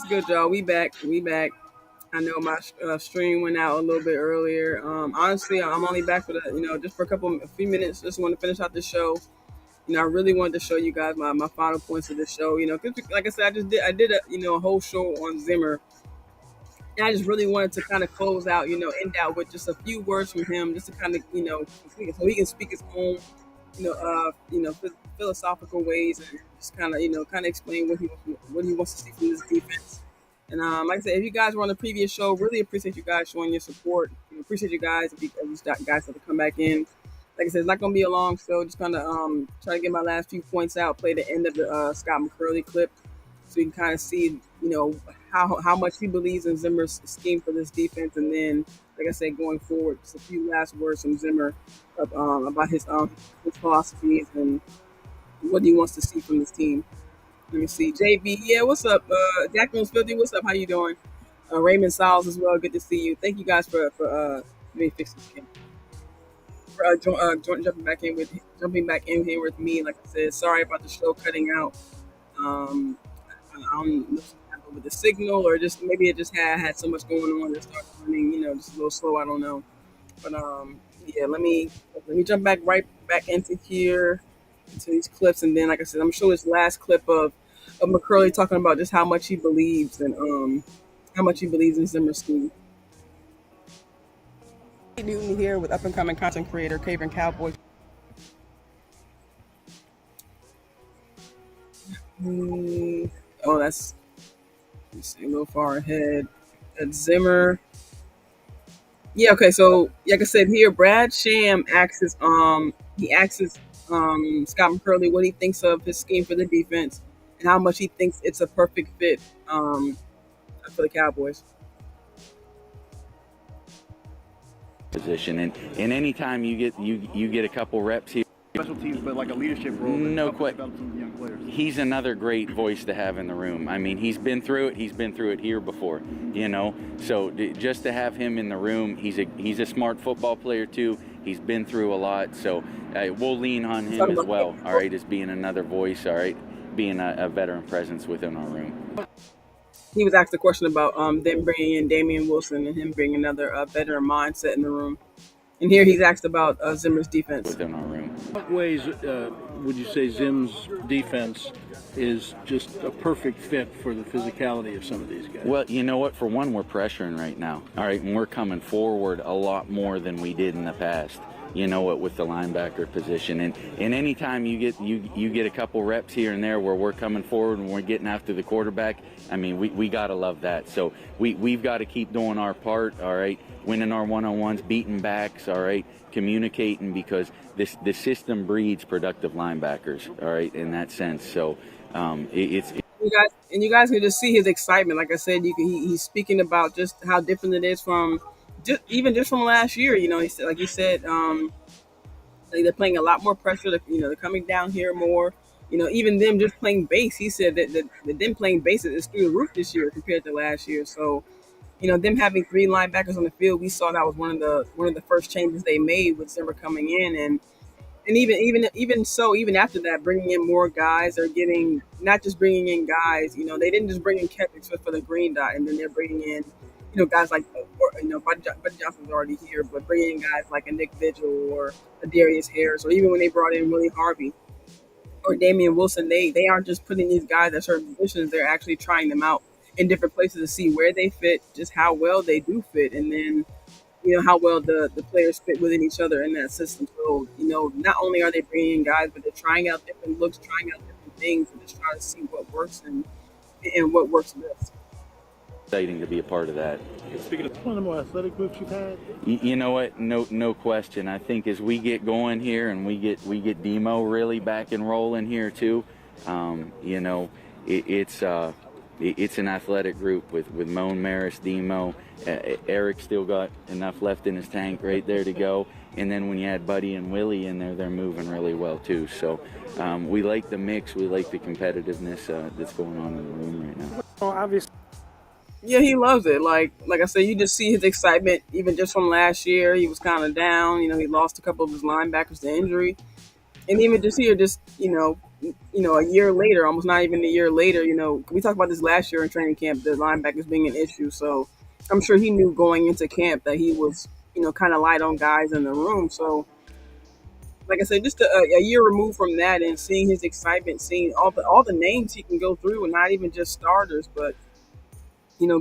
good, y'all? We back. We back. I know my stream went out a little bit earlier. Honestly, I'm only back for just for a few minutes. Just want to finish out the show. I really wanted to show you guys my final points of the show. 'Cause like I said, I did a whole show on Zimmer, and I just really wanted to kind of close out, end out with just a few words from him, just to kind of so he can speak his own, philosophical ways, and just kind of kind of explain what he wants to see from this defense. And like I said, if you guys were on the previous show, really appreciate you guys showing your support. Appreciate you guys if you guys have to come back in. Like I said, it's not going to be a long show. Just kind of try to get my last few points out. Play the end of the Scott McCurley clip, so you can kind of see how much he believes in Zimmer's scheme for this defense, and then like I said, going forward, just a few last words from Zimmer about his philosophies and what he wants to see from this team. Let me see. JB, yeah, what's up? Jackman's 50, what's up? How you doing? Raymond Siles as well. Good to see you. Thank you guys for let me fix this again. For jumping back in here with me. Like I said, sorry about the show cutting out. I don't know if it happened with the signal, or just maybe it just had so much going on that it started running, just a little slow. I don't know. But yeah, let me jump right back into here, into these clips, and then like I said, I'm showing this last clip of McCurley talking about just how much he believes and how much he believes in Zimmer's scheme. Newton here with up and coming content creator Cravin Cowboy. Oh, that's, let's see, a little far ahead. That's Zimmer. Yeah, okay, so like I said here, Brad Sham asks Scott McCurley what he thinks of his scheme for the defense and how much he thinks it's a perfect fit for the Cowboys. Position and anytime you get a couple reps here, special teams, but like a leadership role. No question. He's another great voice to have in the room. I mean, he's been through it. He's been through it here before, So just to have him in the room, he's a smart football player too. He's been through a lot, so we'll lean on him as well. All right, as being another voice. All right, being a veteran presence within our room. He was asked a question about them bringing in Damian Wilson and him bringing another veteran mindset in the room. And here he's asked about Zimmer's defense. Within our room. What ways would you say Zim's defense is just a perfect fit for the physicality of some of these guys? Well, you know what? For one, we're pressuring right now. All right, and we're coming forward a lot more than we did in the past. With the linebacker position, and anytime you get a couple reps here and there where we're coming forward and we're getting after the quarterback, I mean we gotta love that. So we've got to keep doing our part. All right, winning our one-on-ones, beating backs. All right, communicating, because the system breeds productive linebackers. All right, in that sense. So it's. You guys can just see his excitement. Like I said, he's speaking about just how different it is from. Just from last year, he said, like you said, they're playing a lot more pressure. They're coming down here more. Even them just playing base. He said that them playing base is through the roof this year compared to last year. So, them having three linebackers on the field, we saw that was one of the first changes they made with Zimmer coming in, and even after that, bringing in more guys. They're getting, not just bringing in guys. They didn't just bring in Kevin Smith for the green dot, and then they're bringing in. Guys like, Buddy Johnson's already here, but bringing in guys like a Nick Vigil or a Darius Harris, or even when they brought in Willie Harvey or Damian Wilson, they aren't just putting these guys at certain positions. They're actually trying them out in different places to see where they fit, just how well they do fit, and then, how well the players fit within each other in that system. So, not only are they bringing in guys, but they're trying out different looks, trying out different things, and just trying to see what works and what works best. Exciting to be a part of that. Speaking of one of the more athletic groups you've had, you know what? No question. I think as we get going here and we get Demo really back and rolling here too, it's an athletic group with Moan, Maris, Demo. Eric still got enough left in his tank right there to go. And then when you add Buddy and Willie in there, they're moving really well too. So we like the mix. We like the competitiveness that's going on in the room right now. well, obviously. Yeah, he loves it. Like I said, you just see his excitement, even just from last year. He was kind of down. He lost a couple of his linebackers to injury. And even just here, just a year later, almost not even a year later, we talked about this last year in training camp, the linebackers being an issue. So I'm sure he knew going into camp that he was, kind of light on guys in the room. So like I said, just a year removed from that, and seeing his excitement, seeing all the names he can go through, and not even just starters, but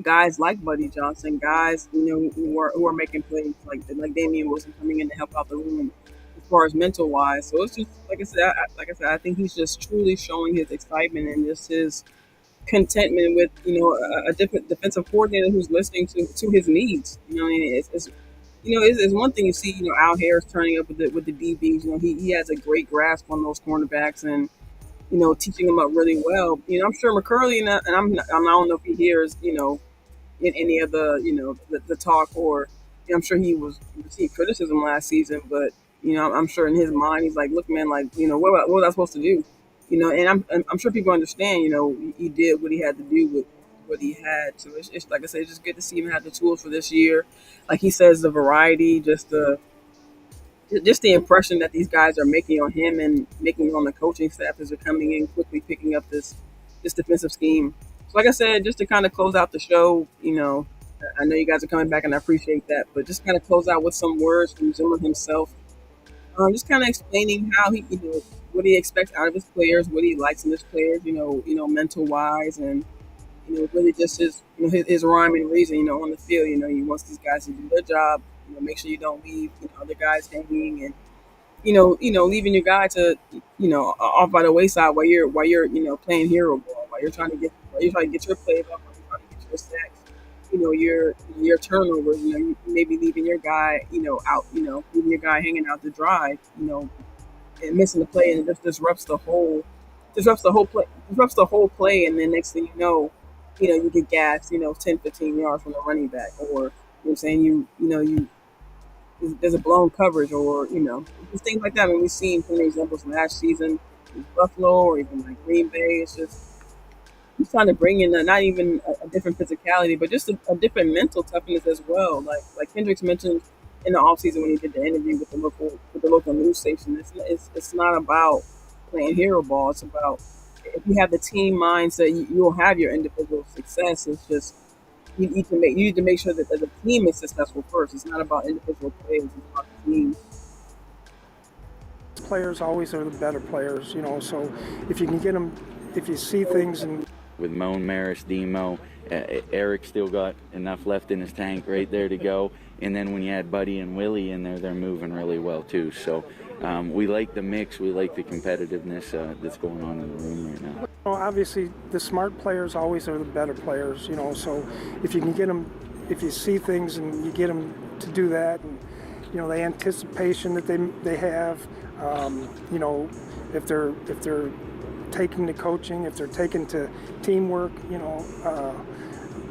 guys like Buddy Johnson, guys who are making plays like Damian Wilson coming in to help out the room as far as mental wise. So it's just like I said, I think he's just truly showing his excitement and just his contentment with a different defensive coordinator who's listening to his needs. It's one thing you see, Al Harris turning up with the DBs. He has a great grasp on those cornerbacks and, teaching them up really well. I'm sure McCurley I don't know if he hears, in any of the talk or I'm sure he received criticism last season, but I'm sure in his mind he's like, look, man, like what was I supposed to do? And I'm sure people understand. He did what he had to do with what he had. So it's like I said, it's just good to see him have the tools for this year. Like he says, the variety, just the impression that these guys are making on him and making on the coaching staff as they're coming in quickly picking up this defensive scheme. So like I said, just to kind of close out the show, I know you guys are coming back and I appreciate that, but just kind of close out with some words from Zimmer himself. Just kind of explaining how what he expects out of his players, what he likes in his players, mental wise, and really just his rhyme and reason, on the field. He wants these guys to do their job. Make sure you don't leave other guys hanging, and leaving your guy to off by the wayside while you're playing hero ball, while you're trying to get your play up, while you're trying to get your sacks. Your turnovers. You maybe leaving your guy out. Leaving your guy hanging out to dry. And missing the play, and it just disrupts the whole play, and then next thing you get gassed, 10, 15 yards from the running back, or I'm saying there's a blown coverage, or just things like that. I mean, we've seen plenty of examples last season with Buffalo or even like Green Bay. It's just he's trying to bring in not even a different physicality, but just a different mental toughness as well. Like Hendricks mentioned in the offseason when he did the interview with the local news station. It's not about playing hero ball. It's about if you have the team mindset, you'll have your individual success. It's just you need to make sure that the team is successful first. It's not about individual players. It's about the team. Players always are the better players, so if you can get them, if you see things and with Moan, Maris, Demo, Eric still got enough left in his tank right there to go. And then when you add Buddy and Willie in there, they're moving really well too. So we like the mix. We like the competitiveness that's going on in the room right now. Obviously, the smart players always are the better players, so if you can get them, if you see things and you get them to do that, and the anticipation that they have, if they're taking to coaching, if they're taking to teamwork,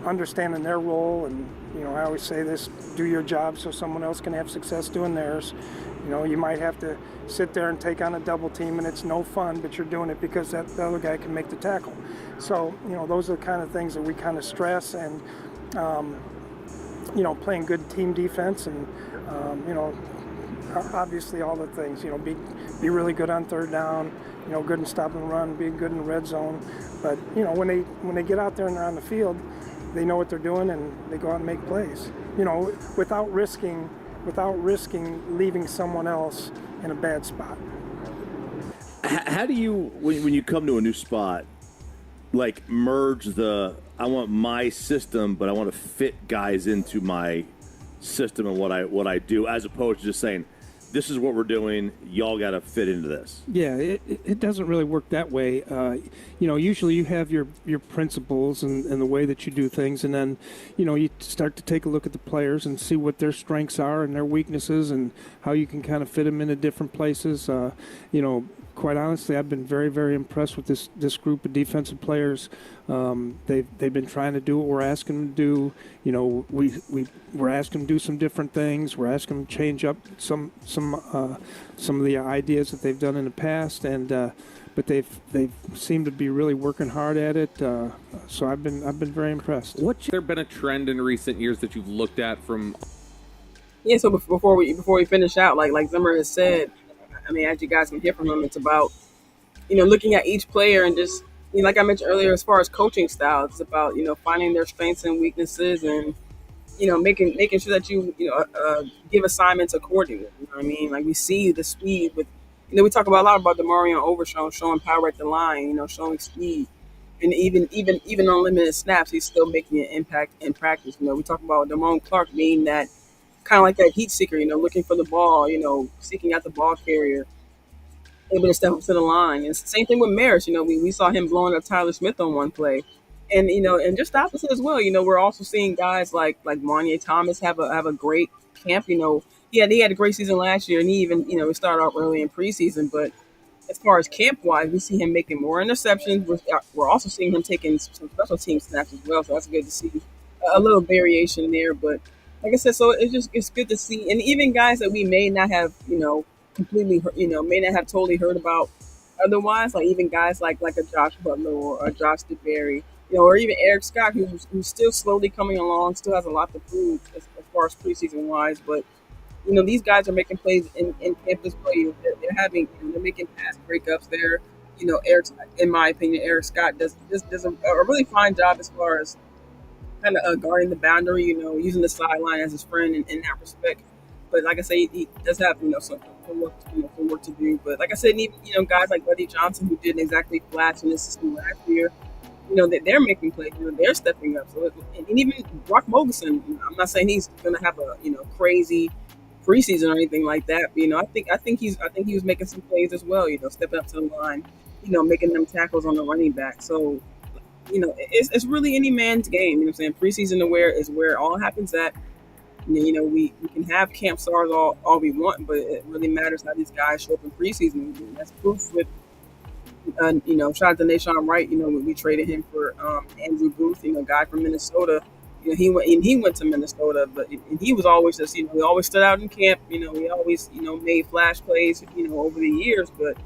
understanding their role. And I always say this: do your job so someone else can have success doing theirs. You might have to sit there and take on a double team, and it's no fun, but you're doing it because the other guy can make the tackle. So those are the kind of things that we kind of stress, and playing good team defense, and obviously all the things. Be really good on third down. Good in stop and run, be good in the red zone. But when they get out there and they're on the field, they know what they're doing and they go out and make plays. Without risking leaving someone else in a bad spot. How do you, when you come to a new spot, like merge I want my system, but I want to fit guys into my system and what I do, as opposed to just saying, this is what we're doing, y'all got to fit into this? Yeah, it doesn't really work that way. Usually you have your principles and the way that you do things, and then, you start to take a look at the players and see what their strengths are and their weaknesses and how you can kind of fit them into different places. Quite honestly, I've been very, very impressed with this group of defensive players. They've been trying to do what we're asking them to do. We're asking them to do some different things. We're asking them to change up some of the ideas that they've done in the past, and but they've seemed to be really working hard at it. So I've been very impressed. What's there been a trend in recent years that you've looked at from? Yeah. So before we finish out, like Zimmer has said, I mean, as you guys can hear from him, it's about looking at each player and just like I mentioned earlier, as far as coaching styles, it's about finding their strengths and weaknesses and making sure that give assignments accordingly. You know what I mean? Like we see the speed with we talk about a lot about Demarion Overshown showing power at the line, showing speed. And even on limited snaps, he's still making an impact in practice. We talk about Damone Clark being that kind of like that heat seeker, looking for the ball, seeking out the ball carrier, able to step up to the line. And it's the same thing with Maris. We saw him blowing up Tyler Smith on one play. And and just the opposite as well. We're also seeing guys like Monye Thomas have a great camp. He had a great season last year, and he even he started off early in preseason. But as far as camp wise, we see him making more interceptions. We're also seeing him taking some special team snaps as well. So that's good to see a little variation there. But like I said, so it's good to see, and even guys that we may not have completely may not have totally heard about otherwise, like even guys like a Josh Butler or a Josh DeBerry, or even Eric Scott, who's still slowly coming along, still has a lot to prove as far as preseason wise, but these guys are making plays in camp as well. They're having, they're making pass breakups there. Eric, in my opinion, Eric Scott does a really fine job as far as kind of guarding the boundary. Using the sideline as his friend in that respect. But like I say, he does have some work to do. But like I said, even guys like Buddy Johnson who didn't exactly flash in this system last year. That they're making plays. They're stepping up. So and even Brock Mogerson, I'm not saying he's going to have a crazy preseason or anything like that. But, I think he was making some plays as well. Stepping up to the line, making them tackles on the running back. So, it's really any man's game. You know what I'm saying? Preseason is where it all happens at. We can have camp stars all we want, but it really matters how these guys show up in preseason. That's proof with shout out to Nashawn Wright. We traded him for Andrew Booth, guy from Minnesota. He went to Minnesota, but he was always just, he always stood out in camp. He always, made flash plays, over the years, but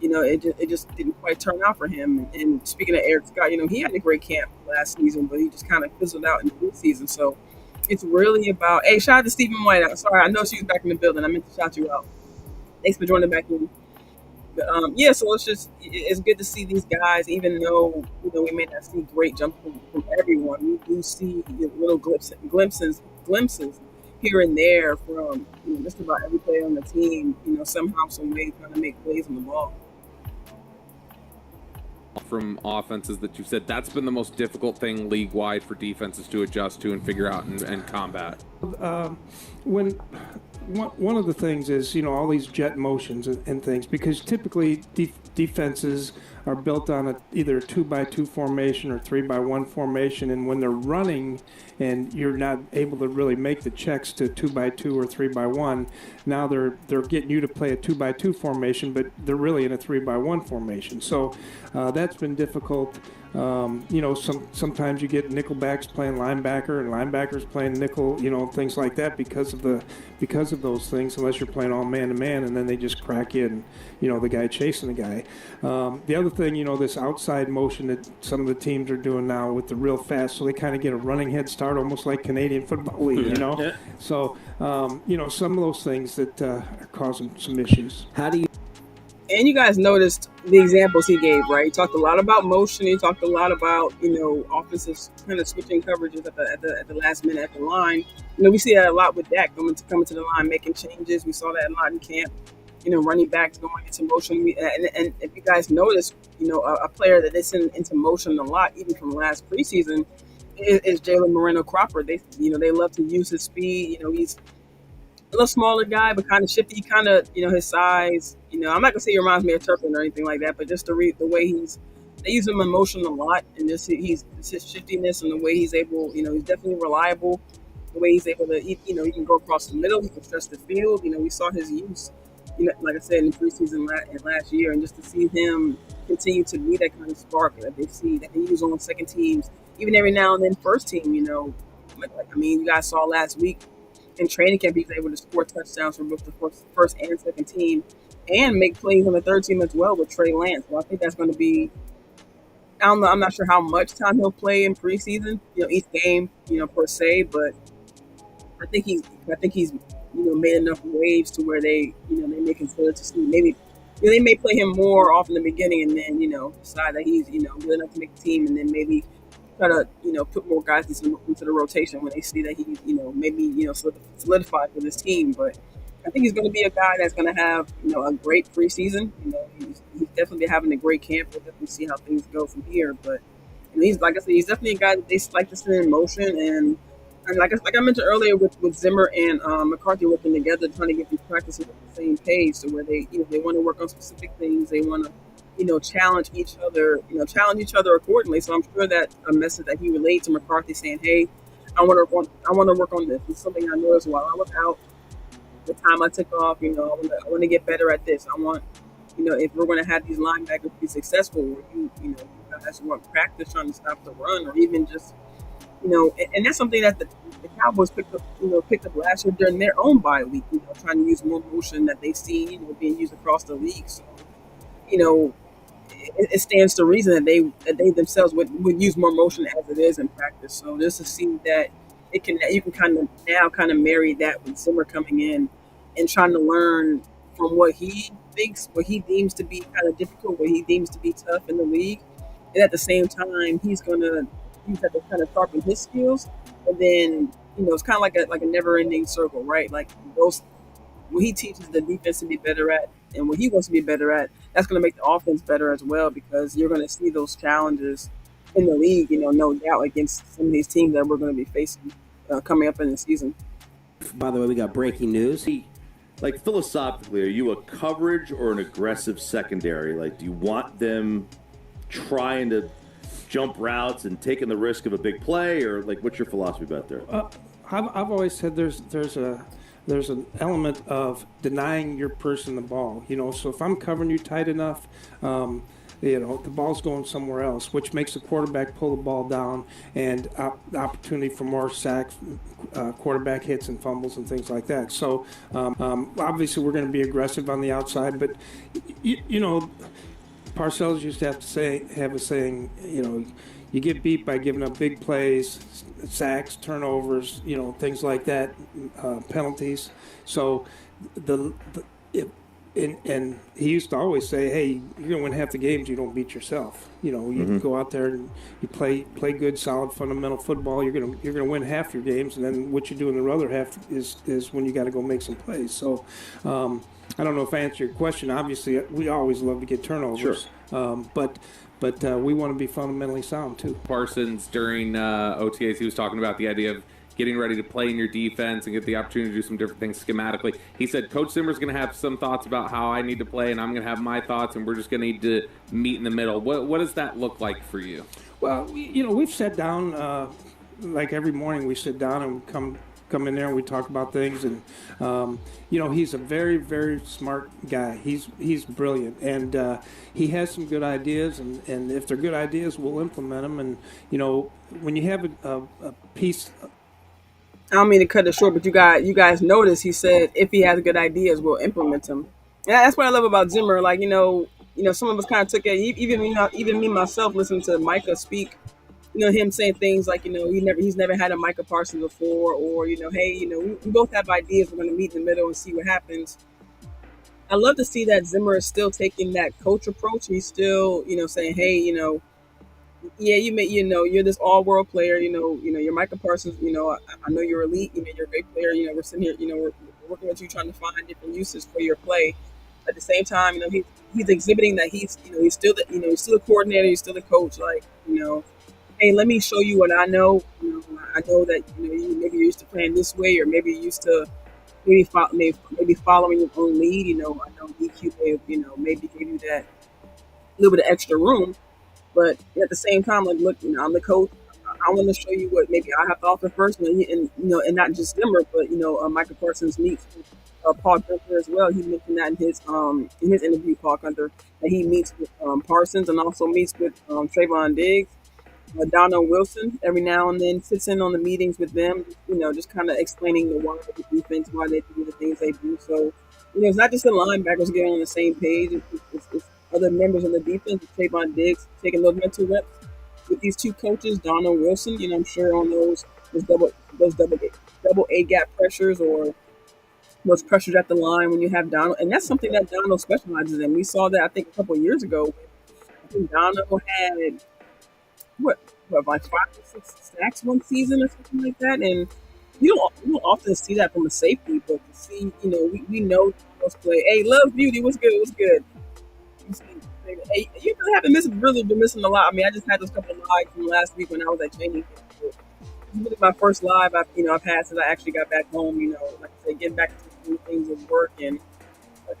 it just didn't quite turn out for him. And speaking of Eric Scott, he had a great camp last season, but he just kind of fizzled out in the season. So it's really about, hey, shout out to Stephen White. I'm sorry, I know she was back in the building. I meant to shout you out. Thanks for joining back in. But, yeah, so it's good to see these guys, even though we may not see great jumps from everyone. We do see little glimpses here and there from just about every player on the team. Somehow, some way, trying to make plays on the ball. From offenses that you said, that's been the most difficult thing league wide for defenses to adjust to and figure out and combat. One of the things is, all these jet motions and things, because typically defenses are built on either a 2x2 formation or 3x1 formation, and when they're running and you're not able to really make the checks to 2x2 or 3x1, now they're getting you to play a 2x2 formation, but they're really in a 3x1 formation. So that's been difficult. Sometimes you get nickelbacks playing linebacker and linebackers playing nickel, things like that because of those things, unless you're playing all man-to-man, and then they just crack you and, the guy chasing the guy. The other thing, this outside motion that some of the teams are doing now with the real fast, so they kind of get a running head start, almost like Canadian Football League, Yeah. So, some of those things that are causing some issues. How do you? And you guys noticed the examples he gave, right? He talked a lot about motion. He talked a lot about, offensive kind of switching coverages at the last minute at the line. We see that a lot with Dak coming to the line, making changes. We saw that a lot in camp. Running backs going into motion. And if you guys notice, a player that is into motion a lot, even from last preseason, is Jalen Moreno Cropper. They love to use his speed. He's a little smaller guy, but kind of shifty, kind of, his size. I'm not gonna say he reminds me of Turpin or anything like that, but just the way they use him in motion a lot, and just his shiftiness and the way he's able, he's definitely reliable. The way he's able to, he can go across the middle, he can stretch the field. We saw his use, like I said, in preseason last year, and just to see him continue to be that kind of spark that they see that they use on second teams, even every now and then first team. You guys saw last week. In training camp, he's able to score touchdowns for both the first and second team, and make plays on the third team as well with Trey Lance. So I think that's going to be. I don't know. I'm not sure how much time he'll play in preseason. Each game, per se, but I think he's made enough waves to where they may consider to see maybe they may play him more off in the beginning and then decide that he's good enough to make the team and then maybe try to put more guys into the rotation when they see that he's maybe solidified for this team. But I think he's going to be a guy that's going to have a great preseason. He's definitely having a great camp. We'll definitely see how things go from here. But he's like I said, he's definitely a guy that they like to send in motion and like I mentioned earlier with Zimmer and McCarthy working together, trying to get these practices on the same page, to where they want to work on specific things. They want to challenge each other accordingly. So I'm sure that a message that he relayed to McCarthy saying, "Hey, I want to work on this. It's something I noticed while I was out. The time I took off, I want to get better at this. I want, if we're going to have these linebackers be successful, where you guys want practice trying to stop the run, or even just, and that's something that the Cowboys picked up last year during their own bye week, trying to use more motion that they see, being used across the league. So, it stands to reason that they themselves would use more motion as it is in practice. So just to see that you can kind of marry that with Zimmer coming in and trying to learn from what he thinks, what he deems to be kind of difficult, what he deems to be tough in the league, and at the same time he's have to kind of sharpen his skills, and then it's kind of like a never ending circle, right? Like those what he teaches the defense to be better at and what he wants to be better at, that's going to make the offense better as well, because you're going to see those challenges in the league, no doubt, against some of these teams that we're going to be facing coming up in the season. By the way, we got breaking news. Like, philosophically, are you a coverage or an aggressive secondary? Like, do you want them trying to jump routes and taking the risk of a big play, or like, what's your philosophy about there? I've always said there's an element of denying your person the ball. So if I'm covering you tight enough, the ball's going somewhere else, which makes the quarterback pull the ball down, and the opportunity for more sacks, quarterback hits and fumbles and things like that. So obviously we're going to be aggressive on the outside, but Parcells used to have a saying, you get beat by giving up big plays, sacks, turnovers, things like that, penalties. So and he used to always say, "Hey, you're gonna win half the games. You don't beat yourself. You go out there and you play good, solid, fundamental football. You're gonna win half your games, and then what you do in the other half is when you got to go make some plays." So I don't know if I answered your question. Obviously, we always love to get turnovers, but we want to be fundamentally sound too. Parsons, during OTAs, he was talking about the idea of getting ready to play in your defense and get the opportunity to do some different things schematically. He said, Coach Zimmer's going to have some thoughts about how I need to play, and I'm going to have my thoughts, and we're just going to need to meet in the middle. What does that look like for you? Well, we've sat down, like every morning we sit down and come in there and we talk about things, and he's a very, very smart guy. He's brilliant, and he has some good ideas, and if they're good ideas, we'll implement them. And when you have a piece. I don't mean to cut it short, but you guys notice he said if he has good ideas, we'll implement them. Yeah, that's what I love about Zimmer. Like some of us kind of took it. Even me myself, listening to Micah speak. Him saying things like, he's never had a Micah Parsons before, or hey, we both have ideas. We're going to meet in the middle and see what happens. I love to see that Zimmer is still taking that coach approach. He's still, saying, hey, yeah, you're this all-world player. You're Micah Parsons. I know you're elite. You're a great player. We're sitting here. We're working with you, trying to find different uses for your play. At the same time, he's exhibiting that he's still he's still a coordinator. He's still a coach. Like, hey, let me show you what I know. I know that maybe you're used to playing this way, or maybe you're used to maybe following your own lead. I know DQ maybe give you that little bit of extra room. But at the same time, like, look, I'm the coach. I want to show you what maybe I have to offer first, and not just Zimmer, but Michael Parsons meets Paul Gunther as well. He mentioned that in his interview, Paul Gunther, that he meets with Parsons and also meets with Trayvon Diggs, Donald Wilson every now and then, sits in on the meetings with them. Just kind of explaining the why of the defense, why they do the things they do. So it's not just the linebackers getting on the same page. It's other members of the defense, Trayvon Diggs, taking those mental reps with these two coaches, Donald Wilson. I'm sure on those double A gap pressures, or those pressures at the line when you have Donald, and that's something that Donald specializes in. We saw that I think a couple of years ago. I think Donald had what like 5 or 6 sacks one season or something like that, and you don't often see that from a safety, but to see we know Donald's play. Hey, Love Beauty, what's good? What's good? Hey, you really been missing a lot. I mean, I just had those couple of lives from last week when I was at training camp. So it's really my first live I've had since I actually got back home. Like I said, getting back to the things of work and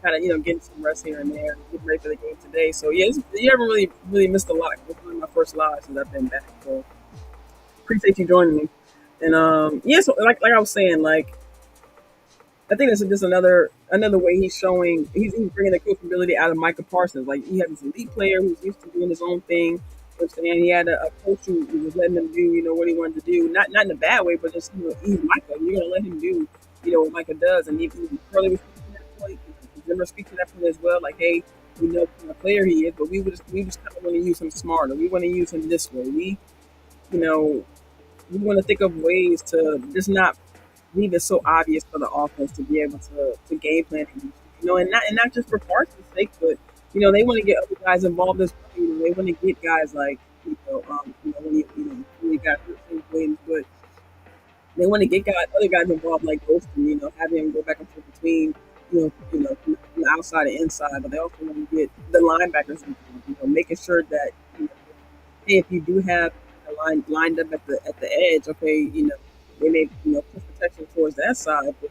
kind of getting some rest here and there, and getting ready for the game today. So yeah, you haven't really missed a lot. It's really my first live since I've been back. So appreciate you joining me. And yeah, so like I was saying, like I think this is just another way he's bringing the coachability out of Micah Parsons. Like he had this elite player who's used to doing his own thing. You know what I'm saying? He had a coach who was letting him do what he wanted to do, not in a bad way, but just he's Micah. You're gonna let him do what Micah does, and even Curly was speaking to that point. Zimmer speaks to that point as well. Like, hey, we know what kind of player he is, but we just kind of want to use him smarter. We want to use him this way. You know we want to think of ways to just not leave it so obvious for the offense to be able to game plan, and not just for Parsons' sake, but they want to get other guys involved as well. They want to get guys like when you got Williams, but they want to get other guys involved like Ghoston, having him go back and forth between from the outside and inside, but they also want to get the linebackers involved, making sure that hey, if you do have a line lined up at the edge, okay, they may push protection towards that side, but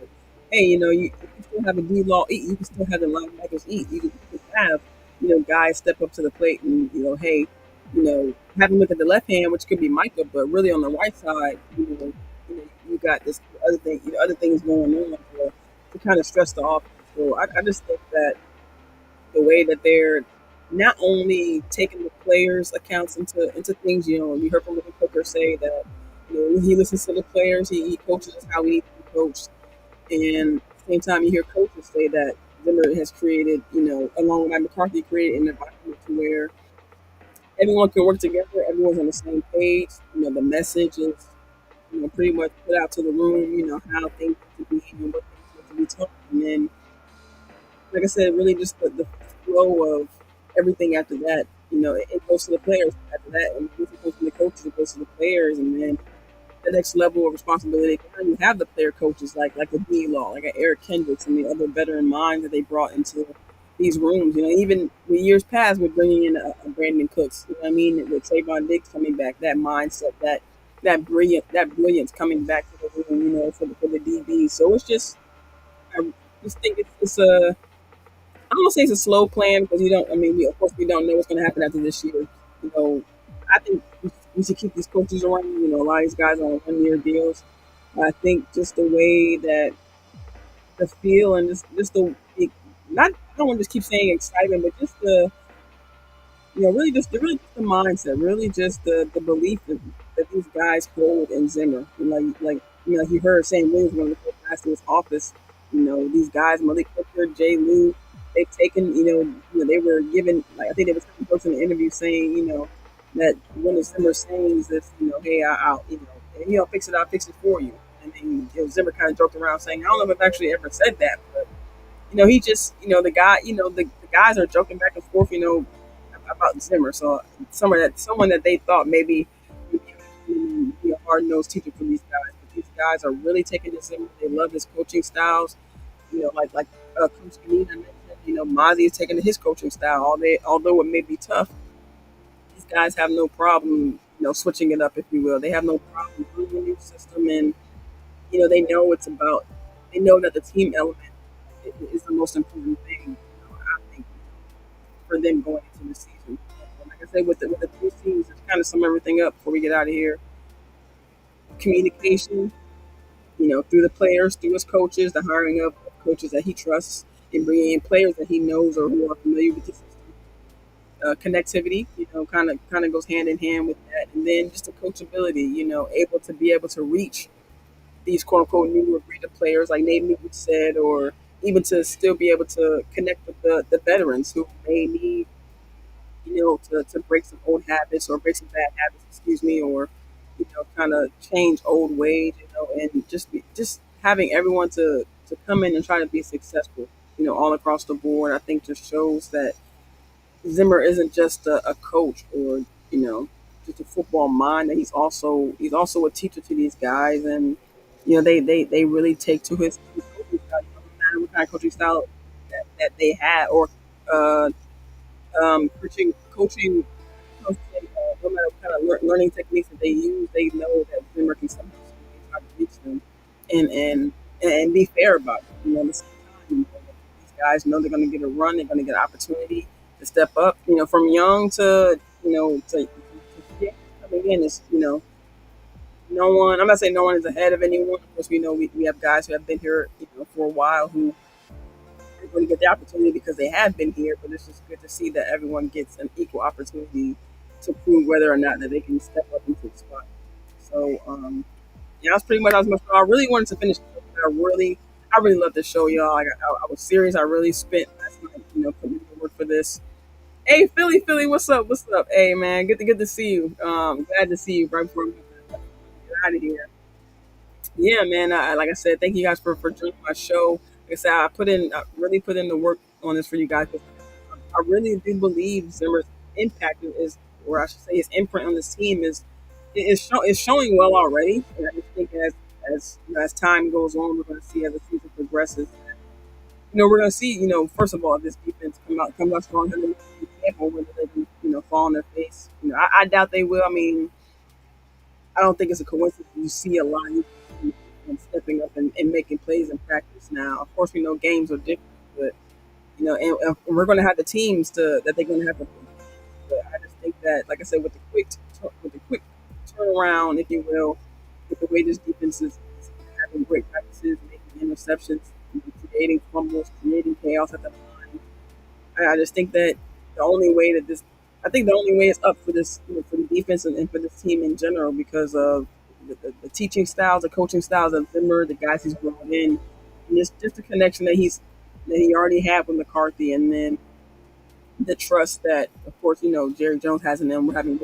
hey, you can still have a D law eat. You can still have the linebackers eat. You can have guys step up to the plate and hey, have a look at the left hand, which could be Micah, but really on the right side, you got this other things going on to kind of stress the offense. So I just think that the way that they're not only taking the players' accounts into things. We heard from Willie Cooker say that he listens to the players, he coaches how he needs to be coached, and at the same time you hear coaches say that Zimmer has created, along with Mike McCarthy, created an environment to where everyone can work together, everyone's on the same page. The message is pretty much put out to the room. How things need to be and what things need to be taught, and then like I said, really just the flow of everything after that. It goes to the players after that, and once it goes from the coaches, it goes to the players, and then the next level of responsibility. You have the player coaches like the D Law, like Eric Kendricks, and the other veteran minds that they brought into these rooms. Even with years past, with bringing in a Brandon Cooks. You know what I mean? With Trayvon Diggs coming back, that mindset, that brilliance coming back to the room. For the DBs. So it's just I just think it's a I don't want to say it's a slow plan because you don't. I mean, of course, we don't know what's going to happen after this year. I think we should keep these coaches around. A lot of these guys are on 1-year deals. I think just the way that the feel and just not. I don't want to just keep saying excitement, but just the really just the mindset, really just the belief that these guys hold in Zimmer. Like you heard Sam Williams, one of the first guys to his office. These guys, Malik Hooker, Jay Lou, they've taken. They were given. Like I think there was some folks in the interview saying, that one of Zimmer's sayings is, hey, I'll, if you don't fix it, I'll fix it for you. And then Zimmer kind of joked around saying, I don't know if I've actually ever said that, but he just, the guys are joking back and forth, about Zimmer. So someone that they thought maybe would be a hard nosed teacher for these guys. But these guys are really taking to Zimmer. They love his coaching styles. Like Coach Ganina mentioned, Mozzie is taking to his coaching style. Although it may be tough, these guys have no problem, switching it up, if you will. They have no problem doing a new system, and they know that the team element is the most important thing. I think for them going into the season. And like I said, with the 3 C's, just kind of sum everything up before we get out of here. Communication, through the players, through his coaches, the hiring of coaches that he trusts, and bringing in players that he knows or who are familiar with the system. Connectivity, kind of goes hand in hand with that, and then just the coachability, able to reach these quote unquote new breed of players, like Nate Newton said, or even to still be able to connect with the veterans who may need, to break some old habits or break some bad habits, excuse me, or kind of change old ways, and just having everyone to to come in and try to be successful, all across the board. I think just shows that Zimmer isn't just a coach or just a football mind. That he's also a teacher to these guys, and they really take to his coaching style. No matter what kind of coaching style that they had, or uh, no matter what kind of learning techniques that they use, they know that Zimmer can somehow try to reach them, and be fair about it. At the same time, these guys know they're going to get a run, they're going to get an opportunity to step up. From young to yeah, coming in is no one. I'm not saying no one is ahead of anyone. Of course, we know we have guys who have been here for a while who are going to get the opportunity because they have been here. But it's just good to see that everyone gets an equal opportunity to prove whether or not that they can step up into the spot. So yeah, that's pretty much I was. I really wanted to finish. I really love this show, y'all. I was serious. I really spent last night, putting in the work for this. Hey, Philly, what's up? What's up? Hey, man, good to see you. Glad to see you right before we get out of here. Yeah, man. Like I said, thank you guys for joining my show. Like I said, I really put in the work on this for you guys. 'Cause I really do believe Zimmer's impact is, or I should say, his imprint on this team is showing well already. And I just think as time goes on, we're going to see as the season progresses. We're going to see. First of all, this defense come out strong, and then be careful whether they can, fall on their face. I doubt they will. I mean, I don't think it's a coincidence. You see a lot of and stepping up and making plays in practice. Now, of course, we know games are different, but and we're going to have the teams that they're going to have to. But I just think that, like I said, with the quick turnaround, if you will, with the way this defense is having great practices, making interceptions, creating fumbles, creating chaos at the line. I just think that the only way that this, I think the only way is up for this, for the defense and for this team in general because of the teaching styles, the coaching styles of Zimmer, the guys he's brought in, and just the connection that he already had with McCarthy, and then the trust that, of course, Jerry Jones has in them. We're having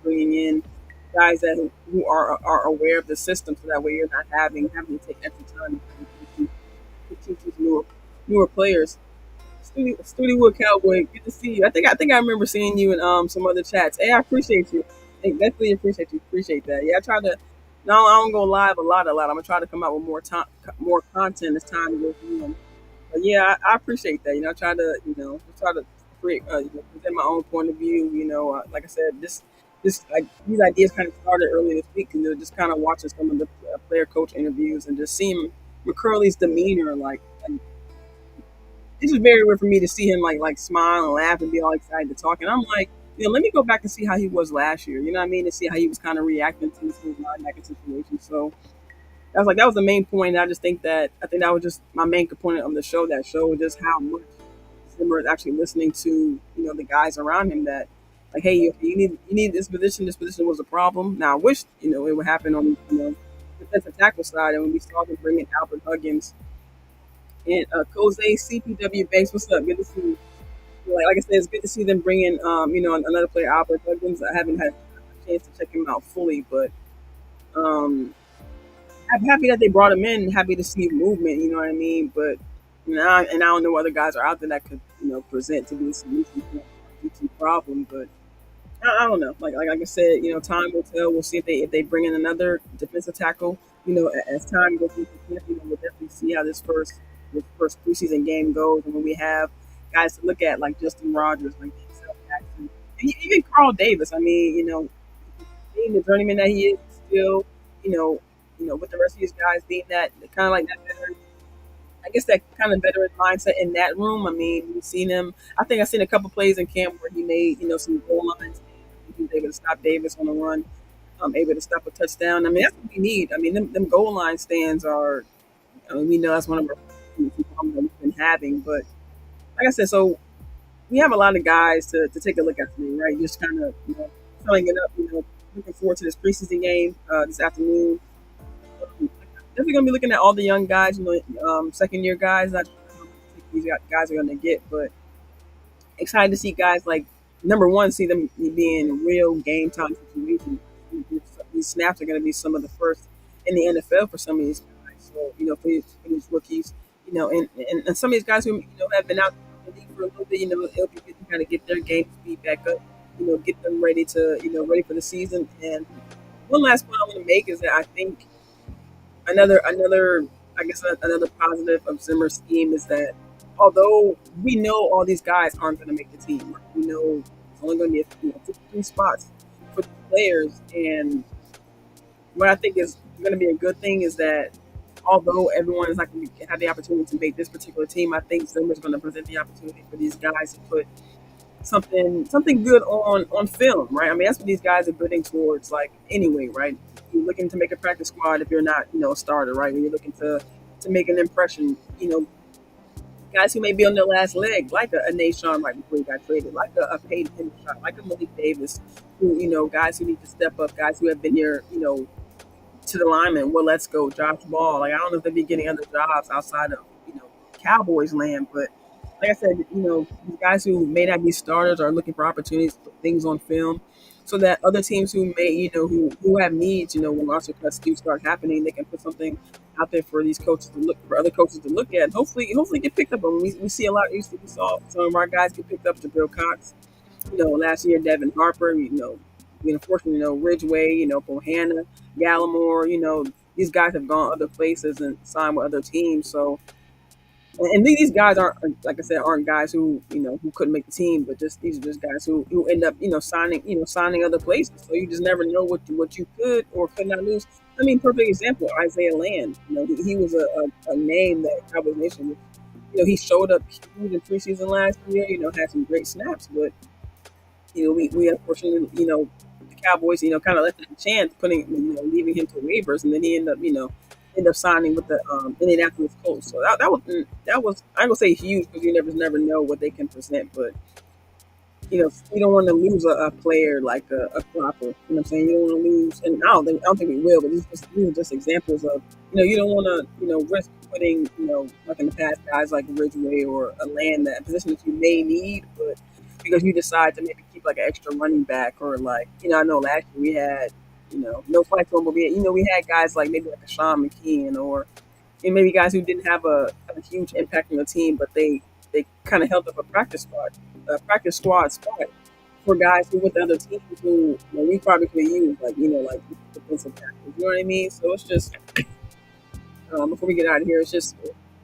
bringing in guys who are aware of the system, so that way you're not having to take extra time to teach these newer players. Studlywood Cowboy, good to see you. I think I remember seeing you in some other chats. Hey, I appreciate you. Hey, definitely appreciate you. Appreciate that. Yeah, I try to. No, I don't go live a lot. I'm gonna try to come out with more content as time goes on. But yeah, I appreciate that. I try to try to create present my own point of view. Like I said, these ideas kind of started earlier this week, and just kind of watching some of the player coach interviews and just seeing McCurley's demeanor, like it's just very weird for me to see him like smile and laugh and be all excited to talk. And I'm like, let me go back and see how he was last year. You know what I mean? To see how he was kind of reacting to his linebacker situation. So that was the main point. I think that was just my main component of the show. That showed just how much Zimmer is actually listening to the guys around him. That like, hey, you need this position. This position was a problem. Now I wish it would happen on the defensive tackle side. And when we saw them bring in Albert Huggins and Jose CPW Banks, what's up? Good to see you. Like I said, it's good to see them bring in another player, Albert Huggins. I haven't had a chance to check him out fully, but I'm happy that they brought him in. Happy to see movement. You know what I mean? But I don't know what other guys are out there that could present to be a solution to the problem. But I don't know. Like I said, time will tell. We'll see if they bring in another defensive tackle. As time goes into camp, we'll definitely see how this first preseason game goes, and when we have guys to look at like Justin Rogers, like Denzel Jackson, and even Carl Davis. I mean, being the journeyman that he is, still, with the rest of these guys being that kind of like that veteran, I guess that kind of veteran mindset in that room. I mean, we've seen him. I think I've seen a couple plays in camp where he made, some goal lines. He was able to stop Davis on the run, able to stop a touchdown. I mean, that's what we need. I mean, them goal line stands are. I mean, we know that's one of our problems that we've been having, but like I said, so we have a lot of guys to take a look at today, right? Just kind of filling it up. Looking forward to this preseason game this afternoon. Definitely gonna be looking at all the young guys, second year guys. Not sure how much these guys are gonna get, but excited to see guys like number one, see them being real game time situations. These snaps are gonna be some of the first in the NFL for some of these guys. So So for these rookies, and some of these guys who have been out in the league for a little bit, it'll be good to kind of get their game speed back up, get them ready to ready for the season. And one last point I want to make is that I think another I guess another positive of Zimmer's scheme is that although we know all these guys aren't going to make the team, right? We know it's only going to be 53 spots for the players, and what I think is going to be a good thing is that although everyone is not going to have the opportunity to make this particular team, I think Zimmer's going to present the opportunity for these guys to put something good on film, right? I mean, that's what these guys are building towards, like anyway, right? You're looking to make a practice squad if you're not, a starter, right? When you're looking to make an impression, guys who may be on their last leg, like a Nashawn right before he got traded, like a Peyton Hendershot, like a Malik Davis, who guys who need to step up, guys who have been here, to the lineman. Well, let's go, Josh Ball. Like I don't know if they'd be getting other jobs outside of Cowboys land, but like I said, these guys who may not be starters are looking for opportunities to put things on film, so that other teams who may who have needs, when roster cuts do start happening, they can put something out there for these coaches to look for other coaches to look at. Hopefully get picked up on. We see a lot. We saw some of our guys get picked up. Jabril Cox, last year Devin Harper, unfortunately, Ridgeway, Bohanna, Gallimore, these guys have gone other places and signed with other teams. So, and these guys aren't, like I said, aren't guys who, who couldn't make the team, but these are just guys who end up, signing other places. So you just never know what you could or could not lose. I mean, perfect example, Isaiah Land. He was a name that Cowboys Nation, he showed up huge in preseason last year, had some great snaps, but we unfortunately, the Cowboys, kind of left him a chance, leaving him to waivers, and then he ended up signing with the Indianapolis Colts. So that was I ain't gonna say huge because you never know what they can present, but you don't want to lose a player like a Cropper. You know what I'm saying? You don't want to lose, and I don't think we will. But these are just examples of you don't want to risk putting like in the past guys like Ridgeway or a Land that position that you may need, but because you decide to maybe keep like an extra running back or like I know last year we had no flight to him, but we had guys like maybe like a Sean McKeon or maybe guys who didn't have a huge impact on the team, but they kind of held up a practice squad spot for guys who with other teams who we probably could use, like like defensive tackles. You know what I mean? So it's just before we get out of here, it's just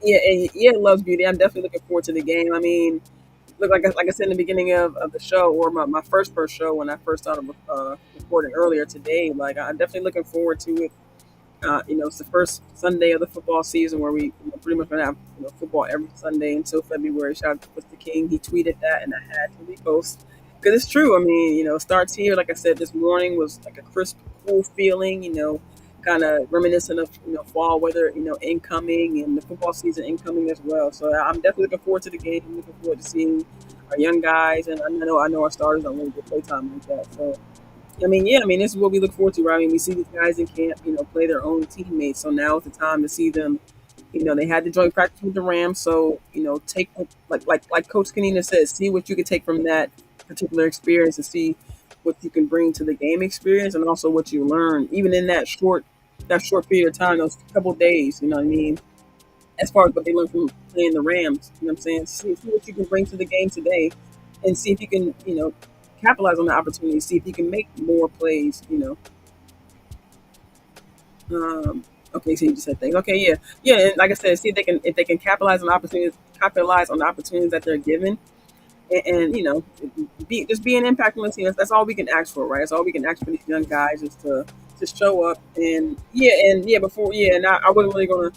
it loves beauty. I'm definitely looking forward to the game. I mean, look, like I said in the beginning of the show, or my first show when I first started recording earlier today, like I'm definitely looking forward to it. It's the first Sunday of the football season where we pretty much gonna have football every Sunday until February. Shout out to Mr. King, he tweeted that, and I had to repost because it's true. I mean, it starts here. Like I said, this morning was like a crisp, cool feeling. Kind of reminiscent of fall weather. Incoming and the football season incoming as well. So I'm definitely looking forward to the game. I'm looking forward to seeing our young guys, and I know our starters don't really get playtime like that. So. I mean, this is what we look forward to, right? I mean, we see these guys in camp, play their own teammates. So now is the time to see them. They had the joint practice with the Rams, so take like Coach Kanina says, see what you can take from that particular experience and see what you can bring to the game experience, and also what you learn, even in that short period of time, those couple of days. You know what I mean? As far as what they learned from playing the Rams, you know what I'm saying? See what you can bring to the game today, and see if you can, capitalize on the opportunity, see if you can make more plays, Okay, so you just said things. Okay, yeah, and like I said, see if they can capitalize on the opportunities that they're given, and be an impact on the team. That's all we can ask for, right? That's all we can ask for these young guys is to show up, and I wasn't really gonna.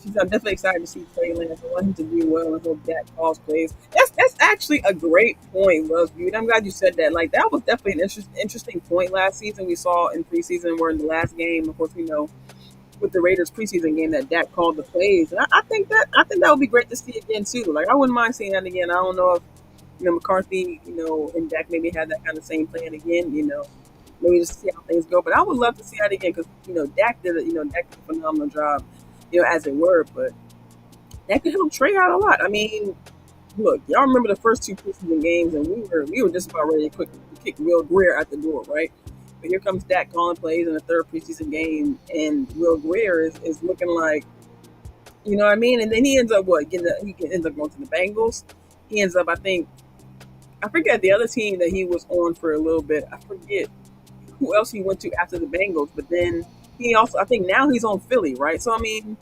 I'm definitely excited to see Trey Lance. I want him to do well and hope Dak calls plays. That's actually a great point, Buzzview. I'm glad you said that. Like that was definitely an interesting point last season. We saw in preseason where in the last game, of course, with the Raiders preseason game that Dak called the plays. And I think that would be great to see again too. Like I wouldn't mind seeing that again. I don't know if McCarthy, and Dak maybe had that kind of same plan again. Maybe just see how things go. But I would love to see that again because Dak did a phenomenal job. As it were, but that could help Trey out a lot. I mean, look, y'all remember the first two preseason games, and we were just about ready to kick Will Greer out the door, right? But here comes Dak calling plays in the third preseason game, and Will Greer is looking like, you know what I mean? And then he ends up what? He ends up going to the Bengals. He ends up, I forget the other team that he was on for a little bit. I forget who else he went to after the Bengals, but then he also, I think now he's on Philly, right? So I mean,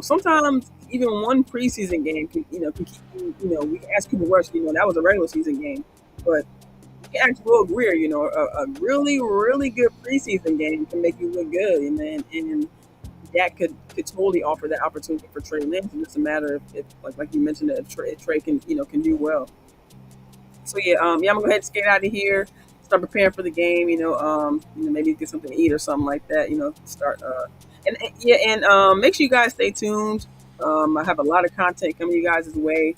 sometimes even one preseason game can keep you. We can ask Cooper Rush, that was a regular season game, but you can ask Will Greer, a really really good preseason game can make you look good, and then and that could totally offer that opportunity for Trey Lance. And it's a matter of if like you mentioned, that if Trey can do well. So yeah, I'm gonna go ahead and skate out of here. Start preparing for the game. Maybe get something to eat or something like that. Start and make sure you guys stay tuned. I have a lot of content coming you guys' way.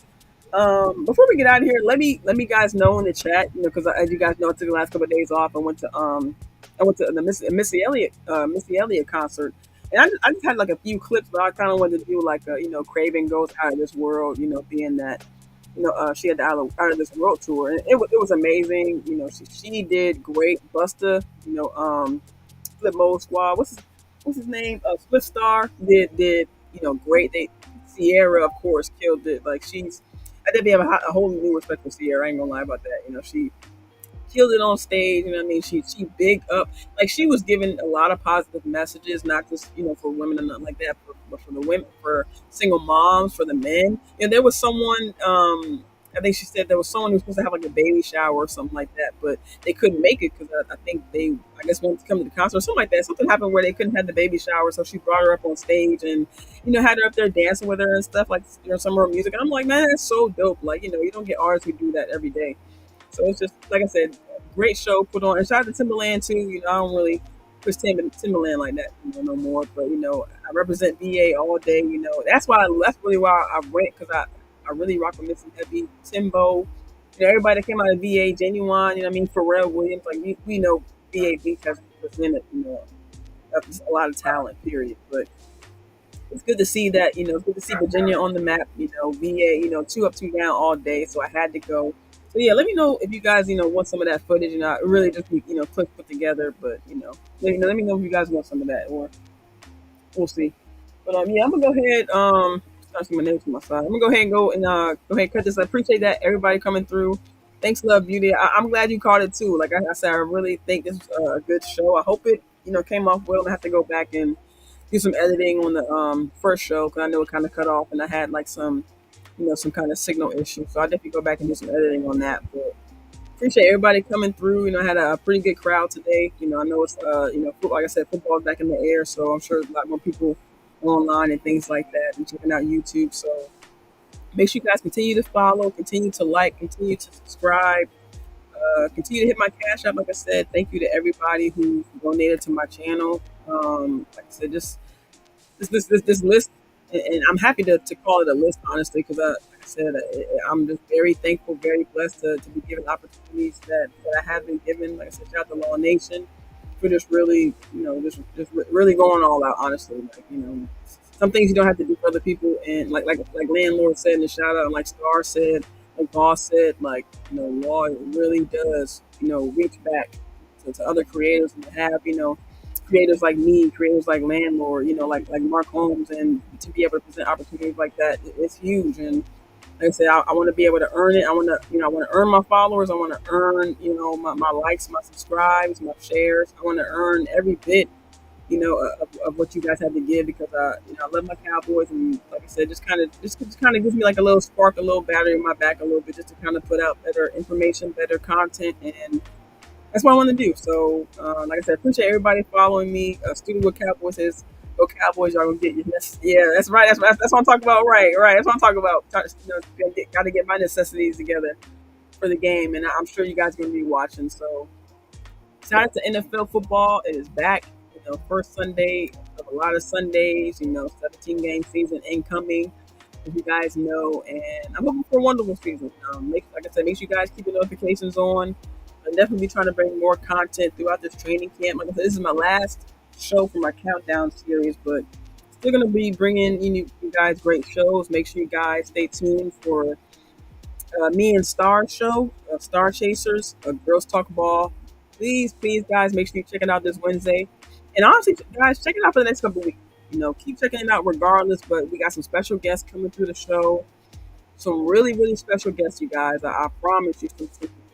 Before we get out of here, let me guys know in the chat. Because as you guys know, I took the last couple of days off. I went to the Missy Elliott concert, and I just had like a few clips, but I kind of wanted to do like Cravin goes out of this world. Being that she had the out of this world tour, and it was amazing. She did great. Busta, Flip Mode Squad. What's his name? Flip Star did great. Sierra, of course, killed it. Like I did have a whole new respect for Sierra. I ain't gonna lie about that. She killed it on stage. You know what I mean? She big up, like she was giving a lot of positive messages, not just for women and nothing like that, but for the women, for single moms, for the men. There was someone. I think she said there was someone who was supposed to have like a baby shower or something like that, but they couldn't make it because I think I guess, wanted to come to the concert or something like that. Something happened where they couldn't have the baby shower, so she brought her up on stage and had her up there dancing with her and stuff, like some of her music. And I'm like, man, that's so dope. Like you don't get artists who do that every day. So it's just like I said, great show put on. And shout out to Timberland too. I don't really push Timberland like that, no more. But I represent VA all day. That's really why I went, because I really rock with Missy Heavy, Timbo. Everybody that came out of VA, Genuine. Pharrell Williams. Like we know VA Beats has represented a lot of talent. Period. But it's good to see that, it's good to see Virginia on the map, VA, 2 up, 2 down all day. So I had to go. So yeah, let me know if you guys, want some of that footage, and I really just clip put together. But let me know if you guys want some of that, or we'll see. But yeah, I'm gonna go ahead. Start some my names to my side. I'm gonna go ahead and go ahead and cut this. I appreciate that everybody coming through. Thanks, Love Beauty. I'm glad you caught it too. Like I said, I really think this was a good show. I hope it came off well. I have to go back and do some editing on the first show, because I know it kind of cut off, and I had like some some kind of signal issue. So I definitely go back and do some editing on that. But appreciate everybody coming through. I had a pretty good crowd today. I know it's like I said, football's back in the air, so I'm sure a lot more people online and things like that, and checking out YouTube. So make sure you guys continue to follow, continue to like, continue to subscribe, continue to hit my cash app. Like I said, thank you to everybody who donated to my channel. Like I said, just this list, and I'm happy to call it a list, honestly, because like I said, I'm just very thankful, very blessed to be given opportunities that I have been given. Like I said, shout out to Law Nation for just really, just really going all out, honestly. Like, some things you don't have to do for other people, and like Landlord said in the shout out, and like Star said, like Boss said, like Law really does reach back to other creators, and to have creators like me, creators like Landlord, like Mark Holmes, and to be able to present opportunities like that, it's huge. And like I said, I want to be able to earn it. I want to earn my followers. I want to earn, my likes, my subscribes, my shares. I want to earn every bit, of what you guys have to give, because I love my Cowboys, and like I said, just kind of gives me like a little spark, a little battery in my back a little bit, just to kind of put out better information, better content, and that's what I want to do. So, like I said, appreciate everybody following me. Student with Cowboys says, "Go Cowboys, y'all gonna get your yeah, that's right. That's what I'm talking about. Right. That's what I'm talking about. Got to get my necessities together for the game, and I'm sure you guys are gonna be watching. So, shout out to NFL football. It is back. First Sunday of a lot of Sundays. 17 game season incoming, as you guys know, and I'm hoping for a wonderful season. Like I said, make sure you guys keep your notifications on. I'm definitely trying to bring more content throughout this training camp. Like I said, this is my last show for my countdown series, but still going to be bringing you guys great shows. Make sure you guys stay tuned for me and Star show, Star Chasers, Girls Talk Ball, please, please, guys, make sure you check it out this Wednesday. And honestly, guys, check it out for the next couple of weeks. Keep checking it out regardless. But we got some special guests coming through the show. Some really, really special guests, you guys. I promise you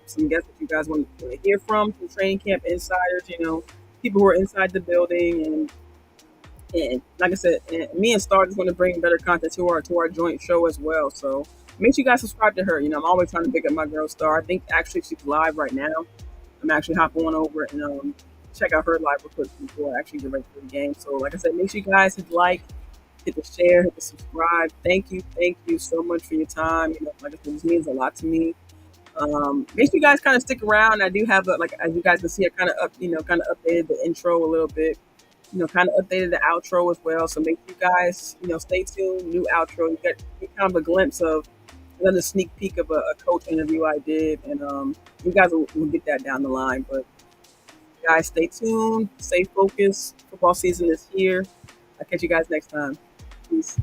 some guests that you guys want to hear from training camp insiders, people who are inside the building. And like I said, and me and Star just want to bring better content to our joint show as well. So make sure you guys subscribe to her. I'm always trying to pick up my girl Star. I think actually she's live right now. I'm actually hopping on over and check out her live real quick before I actually get ready for the game. So like I said, make sure you guys hit like, hit the share, hit the subscribe. Thank you so much for your time. Like I said, this means a lot to me. Make sure you guys kind of stick around. I do have as you guys can see, I kind of updated the intro a little bit. Kind of updated the outro as well. So make sure you guys, stay tuned. New outro. You get kind of a glimpse of another sneak peek of a coach interview I did, and you guys will get that down the line. But guys, stay tuned. Stay focused. Football season is here. I'll catch you guys next time. Peace.